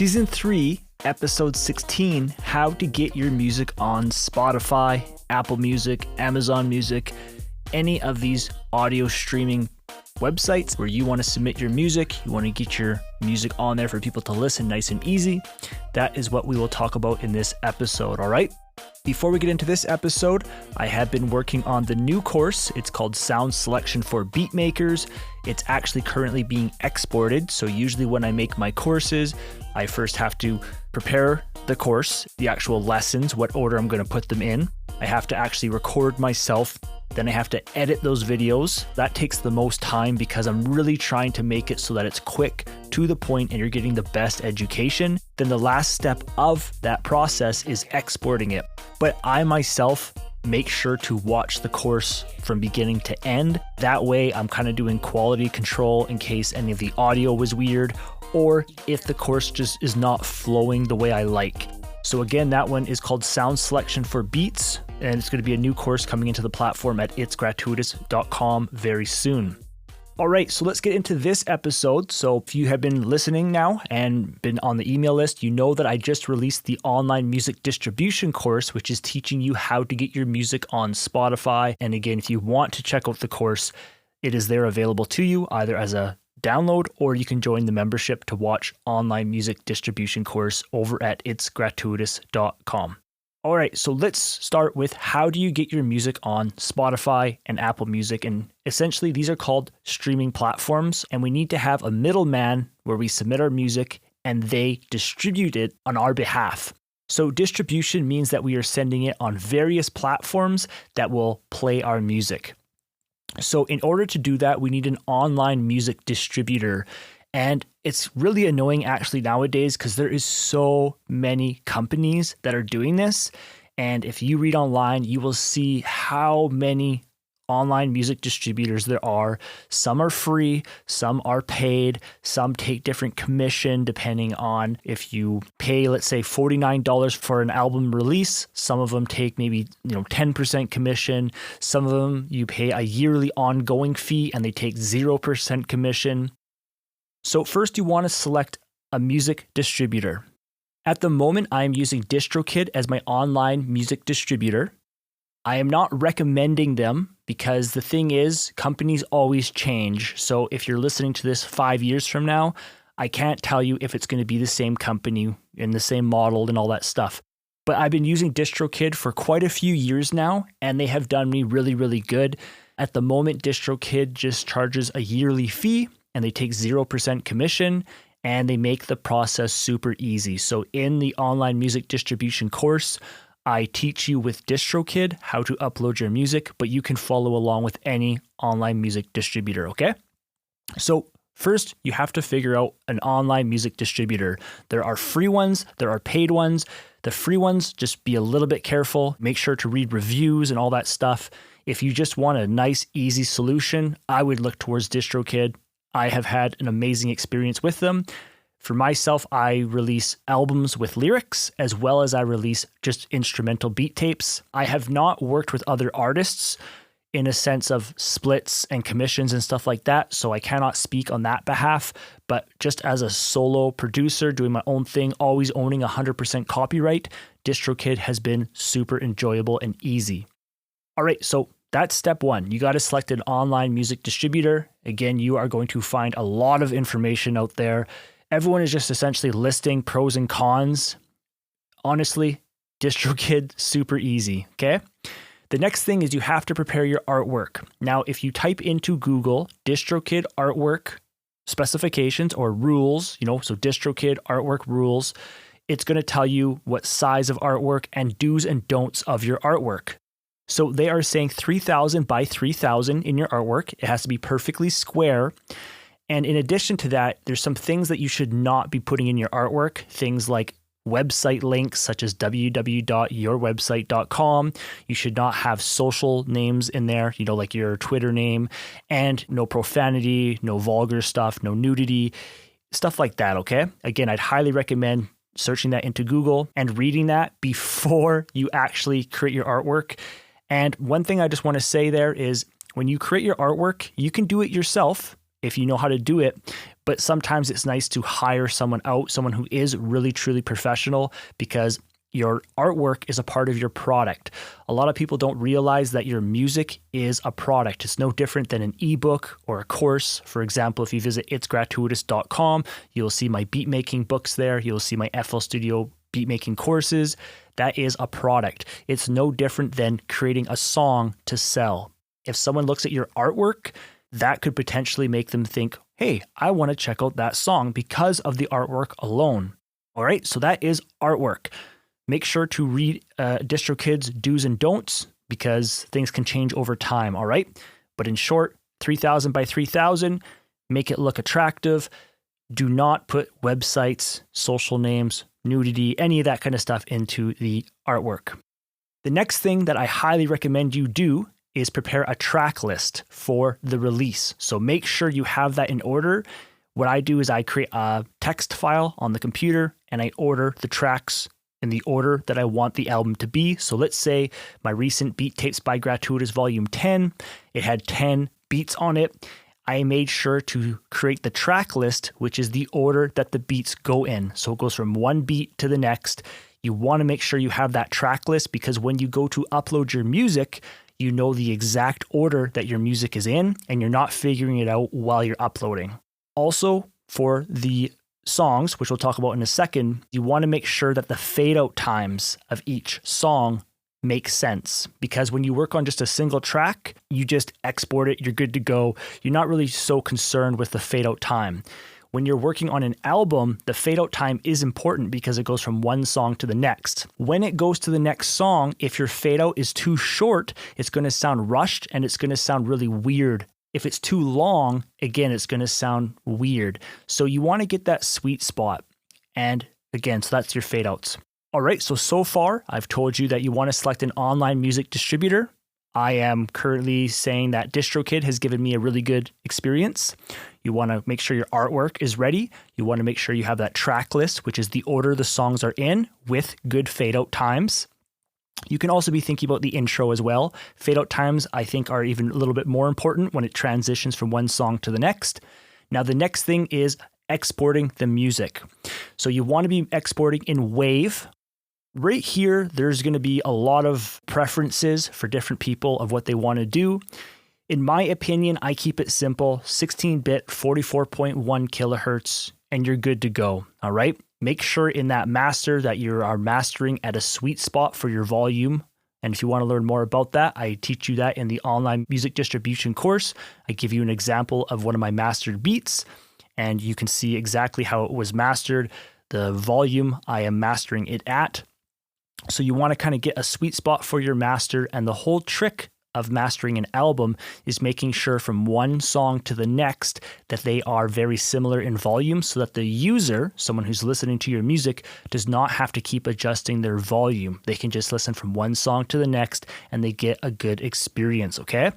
Season 3, Episode 16, How to Get Your Music on Spotify, Apple Music, Amazon Music, any of these audio streaming websites where you want to submit your music, you want to get your music on there for people to listen nice and easy. That is what we will talk about in this episode, all right? Before we get into this episode, I have been working on the new course. It's called Sound Selection for Beatmakers. It's actually currently being exported. So usually when I make my courses, I first have to prepare the course, the actual lessons, what order I'm going to put them in. I have to actually record myself. Then I have to edit those videos. That takes the most time because I'm really trying to make it so that it's quick, to the point, and you're getting the best education. Then the last step of that process is exporting it. But I myself make sure to watch the course from beginning to end. That way I'm kind of doing quality control in case any of the audio was weird or if the course just is not flowing the way I like. So again, that one is called Sound Selection for Beats, and it's going to be a new course coming into the platform at itsgratuitous.com very soon. All right, so let's get into this episode. So if you have been listening now and been on the email list, you know that I just released the online music distribution course, which is teaching you how to get your music on Spotify. And again, if you want to check out the course, it is there available to you either as a download, or you can join the membership to watch online music distribution course over at itsgratuitous.com. All right, so let's start with how do you get your music on Spotify and Apple Music? And essentially these are called streaming platforms, and we need to have a middleman where we submit our music and they distribute it on our behalf. So distribution means that we are sending it on various platforms that will play our music. So in order to do that, we need an online music distributor. And it's really annoying actually nowadays because there is so many companies that are doing this. And if you read online, you will see how many online music distributors there are. Some are free, some are paid, some take different commission depending on if you pay, let's say $49 for an album release. Some of them take maybe 10% commission. Some of them you pay a yearly ongoing fee and they take 0% commission. So first you want to select a music distributor. At the moment, I am using DistroKid as my online music distributor. I am not recommending them because the thing is, companies always change. So if you're listening to this 5 years from now, I can't tell you if it's going to be the same company and the same model and all that stuff. But I've been using DistroKid for quite a few years now, and they have done me really, really good. At the moment, DistroKid just charges a yearly fee, and they take 0% commission, and they make the process super easy. So in the online music distribution course, I teach you with DistroKid how to upload your music, but you can follow along with any online music distributor, okay? So first, you have to figure out an online music distributor. There are free ones, there are paid ones. The free ones, just be a little bit careful. Make sure to read reviews and all that stuff. If you just want a nice, easy solution, I would look towards DistroKid. I have had an amazing experience with them. For myself, I release albums with lyrics as well as I release just instrumental beat tapes. I have not worked with other artists in a sense of splits and commissions and stuff like that, so I cannot speak on that behalf. But just as a solo producer doing my own thing, always owning 100% copyright, DistroKid has been super enjoyable and easy. All right, so that's step one. You got to select an online music distributor. Again, you are going to find a lot of information out there. Everyone is just essentially listing pros and cons. Honestly, DistroKid, super easy, okay? The next thing is you have to prepare your artwork. Now, if you type into Google DistroKid artwork specifications or rules, so DistroKid artwork rules, it's going to tell you what size of artwork and do's and don'ts of your artwork. So they are saying 3,000 by 3,000 in your artwork. It has to be perfectly square. And in addition to that, there's some things that you should not be putting in your artwork. Things like website links such as www.yourwebsite.com. You should not have social names in there, like your Twitter name, and no profanity, no vulgar stuff, no nudity, stuff like that, okay? Again, I'd highly recommend searching that into Google and reading that before you actually create your artwork. And one thing I just want to say there is when you create your artwork, you can do it yourself. if you know how to do it. But sometimes it's nice to hire someone out, someone who is really, truly professional, because your artwork is a part of your product. A lot of people don't realize that your music is a product. It's no different than an ebook or a course. For example, if you visit itsgratuitous.com, you'll see my beat making books there. You'll see my FL Studio beat making courses. That is a product. It's no different than creating a song to sell. If someone looks at your artwork, that could potentially make them think, hey, I want to check out that song because of the artwork alone. All right, so that is artwork. Make sure to read DistroKid's do's and don'ts, because things can change over time, all right? But in short, 3,000 by 3,000, make it look attractive. Do not put websites, social names, nudity, any of that kind of stuff into the artwork. The next thing that I highly recommend you do is prepare a track list for the release. So make sure you have that in order. What I do is I create a text file on the computer and I order the tracks in the order that I want the album to be. So let's say my recent Beat Tapes by Gratuitous Volume 10, it had 10 beats on it. I made sure to create the track list, which is the order that the beats go in. So it goes from one beat to the next. You want to make sure you have that track list, because when you go to upload your music, you know the exact order that your music is in, and you're not figuring it out while you're uploading. Also, for the songs, which we'll talk about in a second, you want to make sure that the fade out times of each song make sense, because when you work on just a single track, you just export it, you're good to go. You're not really so concerned with the fade out time. When you're working on an album, the fade out time is important because it goes from one song to the next. When it goes to the next song, if your fade out is too short, it's going to sound rushed and it's going to sound really weird. If it's too long, again, it's going to sound weird. So you want to get that sweet spot. And again, so that's your fade outs. All right, so far, I've told you that you want to select an online music distributor. I am currently saying that DistroKid has given me a really good experience. You want to make sure your artwork is ready. You want to make sure you have that track list, which is the order the songs are in, with good fade out times. You can also be thinking about the intro as well. Fade out times, I think, are even a little bit more important when it transitions from one song to the next. Now, the next thing is exporting the music. So you want to be exporting in WAV. Right here, there's going to be a lot of preferences for different people of what they want to do. In my opinion, I keep it simple, 16-bit, 44.1 kilohertz, and you're good to go, all right? Make sure in that master that you are mastering at a sweet spot for your volume. And if you want to learn more about that, I teach you that in the online music distribution course. I give you an example of one of my mastered beats, and you can see exactly how it was mastered, the volume I am mastering it at. So you want to kind of get a sweet spot for your master, and the whole trick of mastering an album is making sure from one song to the next that they are very similar in volume, so that the user, someone who's listening to your music, does not have to keep adjusting their volume. They can just listen from one song to the next and they get a good experience, okay?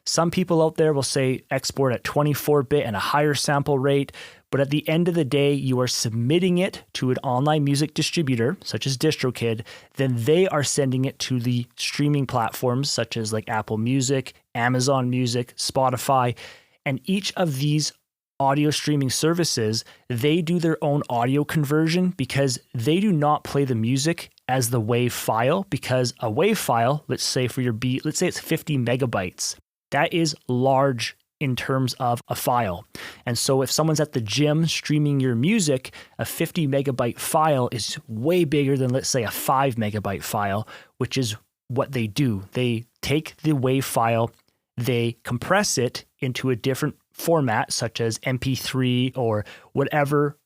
Some people out there will say export at 24-bit and a higher sample rate, but at the end of the day, you are submitting it to an online music distributor, such as DistroKid, then they are sending it to the streaming platforms, such as like Apple Music, Amazon Music, Spotify, and each of these audio streaming services, they do their own audio conversion because they do not play the music as the WAV file, because a WAV file, let's say for your beat, let's say it's 50 megabytes. That is large in terms of a file. And so if someone's at the gym streaming your music, a 50 megabyte file is way bigger than, let's say, a 5 megabyte file, which is what they do. They take the WAV file, they compress it into a different format, such as MP3 or whatever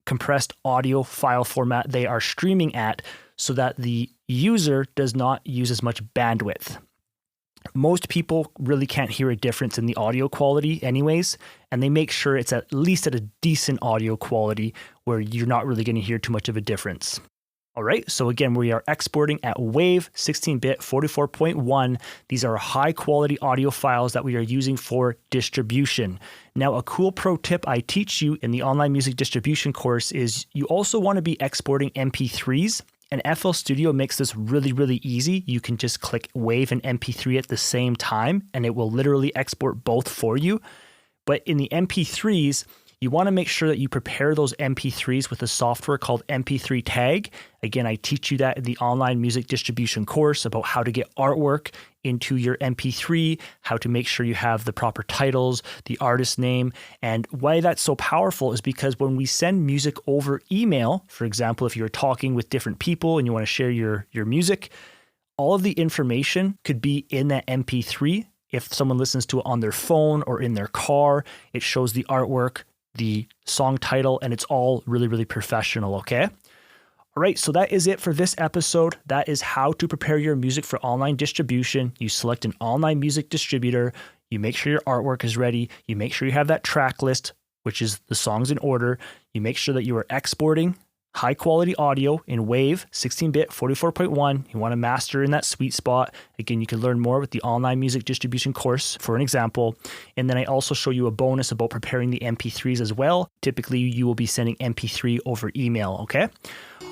compressed audio file format they are streaming at, so that the user does not use as much bandwidth. Most people really can't hear a difference in the audio quality anyways, and they make sure it's at least at a decent audio quality where you're not really going to hear too much of a difference. All right, so again, we are exporting at WAV, 16-bit, 44.1. These are high quality audio files that we are using for distribution. Now, a cool pro tip I teach you in the online music distribution course is you also want to be exporting MP3s. And FL Studio makes this really, really easy. You can just click WAV and MP3 at the same time, and it will literally export both for you. But in the MP3s, you want to make sure that you prepare those MP3s with a software called MP3 Tag. Again, I teach you that in the online music distribution course about how to get artwork into your MP3, how to make sure you have the proper titles, the artist name. And why that's so powerful is because when we send music over email, for example, if you're talking with different people and you want to share your music, all of the information could be in that MP3. If someone listens to it on their phone or in their car, it shows the artwork, the song title, and it's all really, really professional, okay? All right, so that is it for this episode. That is how to prepare your music for online distribution. You select an online music distributor, you make sure your artwork is ready, you make sure you have that track list, which is the songs in order, you make sure that you are exporting high quality audio in WAV, 16-bit, 44.1. You want to master in that sweet spot. Again, you can learn more with the online music distribution course for an example. And then I also show you a bonus about preparing the MP3s as well. Typically, you will be sending MP3 over email, okay?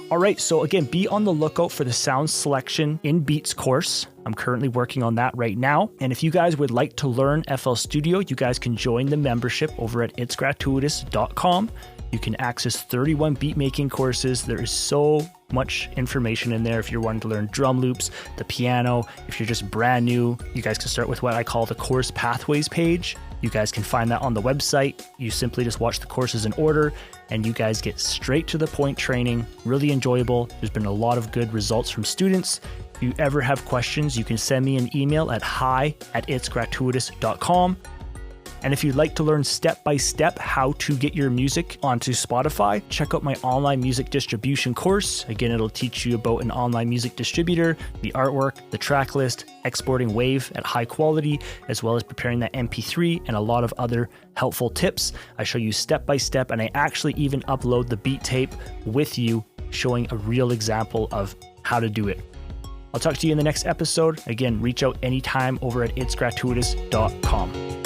All right, so again, be on the lookout for the sound selection in Beats course. I'm currently working on that right now. And if you guys would like to learn FL Studio, you guys can join the membership over at itsgratuitous.com. You can access 31 beat making courses. There is so much information in there. If you're wanting to learn drum loops, the piano, if you're just brand new, you guys can start with what I call the course pathways page. You guys can find that on the website. You simply just watch the courses in order and you guys get straight to the point training, really enjoyable. There's been a lot of good results from students. If you ever have questions, you can send me an email at hi@itsgratuitous.com. And if you'd like to learn step-by-step how to get your music onto Spotify, check out my online music distribution course. Again, it'll teach you about an online music distributor, the artwork, the track list, exporting WAV at high quality, as well as preparing that MP3 and a lot of other helpful tips. I show you step-by-step, and I actually even upload the beat tape with you, showing a real example of how to do it. I'll talk to you in the next episode. Again, reach out anytime over at itsgratuitous.com.